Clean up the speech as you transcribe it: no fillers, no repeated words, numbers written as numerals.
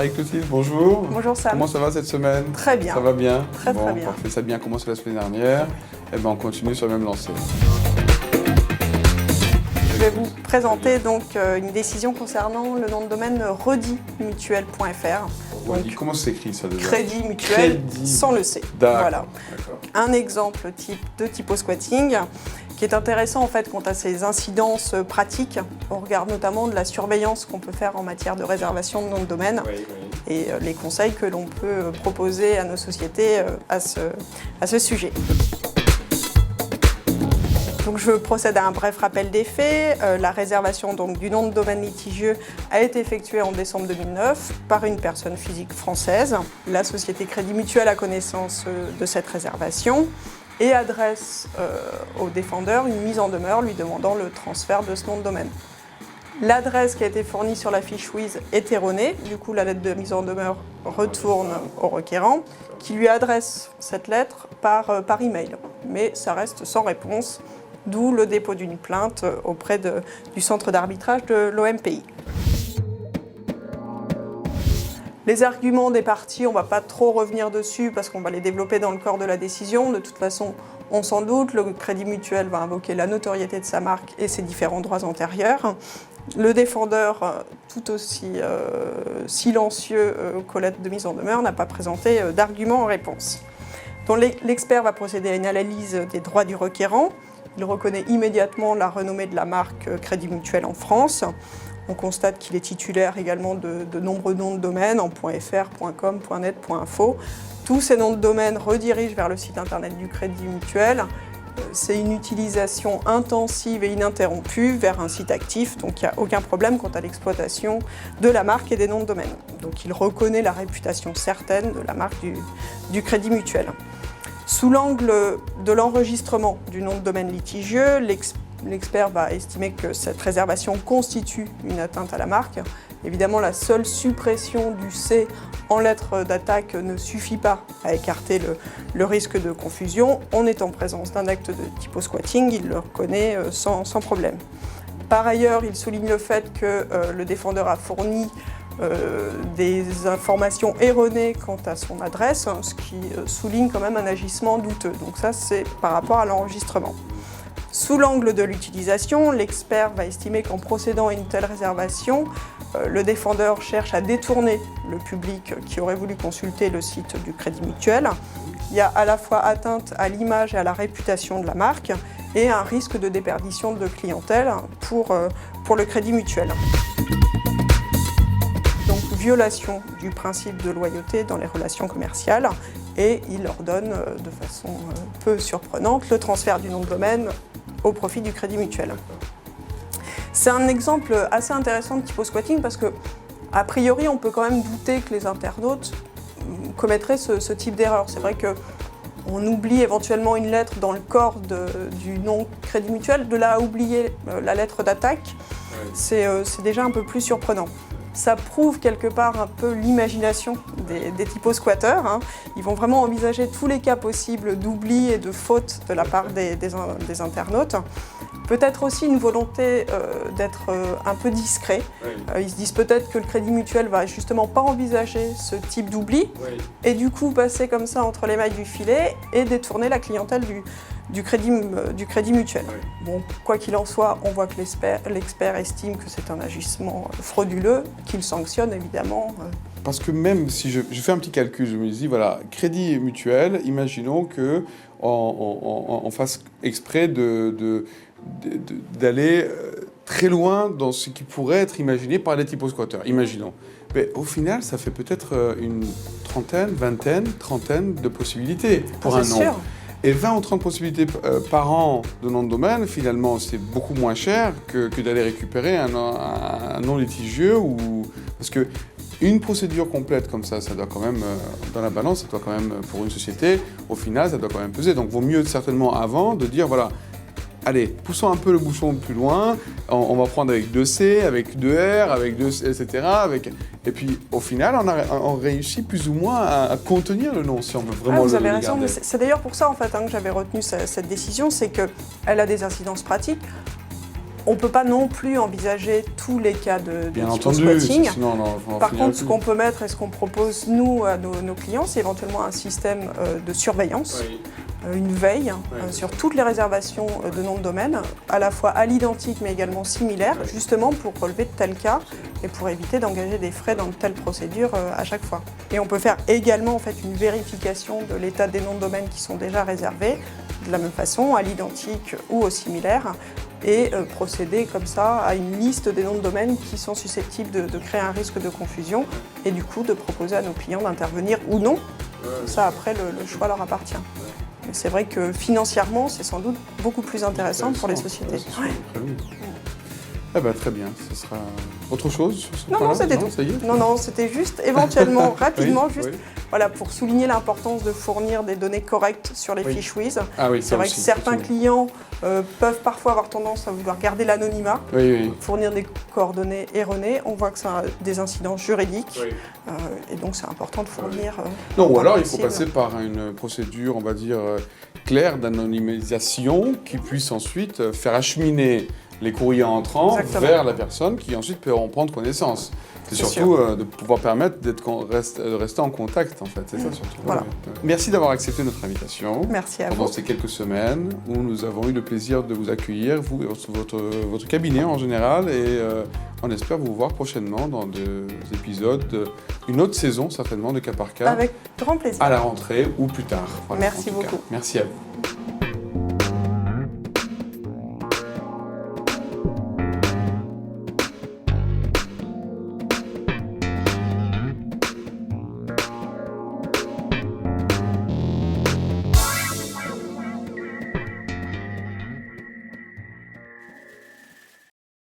Marie-Clotilde, bonjour. Bonjour Sam. Comment ça va cette semaine? Très bien. Ça va bien? Très bien. Parfait, ça a bien commencé la semaine dernière. Et ben on continue sur la même lancée. Je vais vous présenter donc une décision concernant le nom de domaine reditmutuel.fr. Comment s'écrit ça déjà? Crédit mutuel sans le C. Voilà. Un exemple de typo-squatting qui est intéressant en fait quant à ses incidences pratiques. On regarde notamment de la surveillance qu'on peut faire en matière de réservation de nom de domaine et les conseils que l'on peut proposer à nos sociétés à ce sujet. Donc je procède à un bref rappel des faits. La réservation donc, du nom de domaine litigieux a été effectuée en décembre 2009 par une personne physique française. La société Crédit Mutuel a connaissance de cette réservation et adresse au défendeur une mise en demeure lui demandant le transfert de ce nom de domaine. L'adresse qui a été fournie sur la fiche WIS est erronée, du coup la lettre de mise en demeure retourne au requérant qui lui adresse cette lettre par email, mais ça reste sans réponse, d'où le dépôt d'une plainte auprès du centre d'arbitrage de l'OMPI. Les arguments des parties, on ne va pas trop revenir dessus parce qu'on va les développer dans le corps de la décision. De toute façon, on s'en doute, le Crédit Mutuel va invoquer la notoriété de sa marque et ses différents droits antérieurs. Le défendeur, tout aussi silencieux qu'aux lettres de mise en demeure, n'a pas présenté d'arguments en réponse. Donc l'expert va procéder à une analyse des droits du requérant. Il reconnaît immédiatement la renommée de la marque Crédit Mutuel en France. On constate qu'il est titulaire également de nombreux noms de domaine en .fr, .com, .net, .info. Tous ces noms de domaine redirigent vers le site internet du Crédit Mutuel. C'est une utilisation intensive et ininterrompue vers un site actif, donc il n'y a aucun problème quant à l'exploitation de la marque et des noms de domaine. Donc il reconnaît la réputation certaine de la marque du Crédit Mutuel. Sous l'angle de l'enregistrement du nom de domaine litigieux, l'expert va estimer que cette réservation constitue une atteinte à la marque. Évidemment, la seule suppression du C en lettre d'attaque ne suffit pas à écarter le risque de confusion. On est en présence d'un acte de typo-squatting, il le reconnaît sans problème. Par ailleurs, il souligne le fait que le défendeur a fourni des informations erronées quant à son adresse, ce qui souligne quand même un agissement douteux. Donc ça, c'est par rapport à l'enregistrement. Sous l'angle de l'utilisation, l'expert va estimer qu'en procédant à une telle réservation, le défendeur cherche à détourner le public qui aurait voulu consulter le site du Crédit Mutuel. Il y a à la fois atteinte à l'image et à la réputation de la marque et un risque de déperdition de clientèle pour le Crédit Mutuel. Donc violation du principe de loyauté dans les relations commerciales et il ordonne de façon peu surprenante le transfert du nom de domaine au profit du Crédit Mutuel. C'est un exemple assez intéressant de typo-squatting parce que, a priori, on peut quand même douter que les internautes commettraient ce type d'erreur. C'est vrai qu'on oublie éventuellement une lettre dans le corps du nom Crédit Mutuel, de là à oublier la lettre d'attaque, c'est déjà un peu plus surprenant. Ça prouve quelque part un peu l'imagination des typo-squatteurs. Hein. Ils vont vraiment envisager tous les cas possibles d'oubli et de faute de la part des internautes. Peut-être aussi une volonté d'être un peu discret. Ils se disent peut-être que le Crédit Mutuel va justement pas envisager ce type d'oubli et du coup passer comme ça entre les mailles du filet et détourner la clientèle du crédit mutuel. Bon, quoi qu'il en soit, on voit que l'expert estime que c'est un agissement frauduleux, qu'il sanctionne évidemment. Parce que même si je fais un petit calcul, je me dis, voilà, Crédit Mutuel, imaginons qu'on fasse exprès d'aller très loin dans ce qui pourrait être imaginé par les typo-squatteurs. Imaginons. Mais au final, ça fait peut-être une trentaine de possibilités pour un nom. Sûr. Et 20 ou 30 possibilités par an de nom de domaine, finalement, c'est beaucoup moins cher que d'aller récupérer un nom litigieux. Parce que une procédure complète comme ça doit quand même, dans la balance, ça doit quand même, pour une société, au final, ça doit quand même peser. Donc, vaut mieux certainement avant de dire, voilà, allez, poussons un peu le bouchon plus loin, on va prendre avec 2 C, avec 2 R, avec 2, etc. Et puis, au final, on réussit plus ou moins à contenir le nom, si on veut vraiment le garder. Vous avez raison, c'est d'ailleurs pour ça en fait, que j'avais retenu cette décision, c'est qu'elle a des incidences pratiques. On ne peut pas non plus envisager tous les cas de Bien typo entendu, squatting. sinon on Par finira contre, ce plus. qu'on peut mettre et ce qu'on propose, nous, à nos clients, c'est éventuellement un système de surveillance, Oui. une veille Oui. sur toutes les réservations de noms de domaine, à la fois à l'identique mais également similaires, Oui. justement pour relever de tels cas et pour éviter d'engager des frais dans de telles procédures à chaque fois. Et on peut faire également en fait, une vérification de l'état des noms de domaine qui sont déjà réservés, de la même façon, à l'identique ou au similaire, et procéder comme ça à une liste des noms de domaine qui sont susceptibles de créer un risque de confusion et du coup de proposer à nos clients d'intervenir ou non. Ça après le choix leur appartient. Mais c'est vrai que financièrement c'est sans doute beaucoup plus intéressant pour les sociétés. Ouais, c'est sûr, Ouais. très bien. Eh ben, très bien, ce sera autre chose sur ce Non, point-là? non, c'était tout. Ça y est. Non, c'était juste éventuellement, rapidement, Oui, juste oui. voilà, pour souligner l'importance de fournir des données correctes sur les Oui. fiches WIS. Ah oui, C'est ça vrai que aussi, certains effectivement. clients peuvent parfois avoir tendance à vouloir garder l'anonymat, Oui, oui. fournir des coordonnées erronées. On voit que ça a des incidences juridiques Oui. et donc c'est important de fournir. Non, ou autant alors que il faut possible. passer par une procédure, on va dire, claire d'anonymisation qui puisse ensuite faire acheminer les courriers entrants Exactement. vers la personne qui ensuite peut en prendre connaissance. C'est C'est surtout de pouvoir permettre de rester en contact, en fait. C'est ça surtout. Voilà. Ouais. Merci d'avoir accepté notre invitation. Merci à Pendant vous. ces quelques semaines où nous avons eu le plaisir de vous accueillir, vous et votre cabinet en général, et on espère vous voir prochainement dans des épisodes, une autre saison certainement de Cas par Cas, Avec grand plaisir. à la rentrée ou plus tard. Voilà, Merci en tout cas. beaucoup. Merci à vous.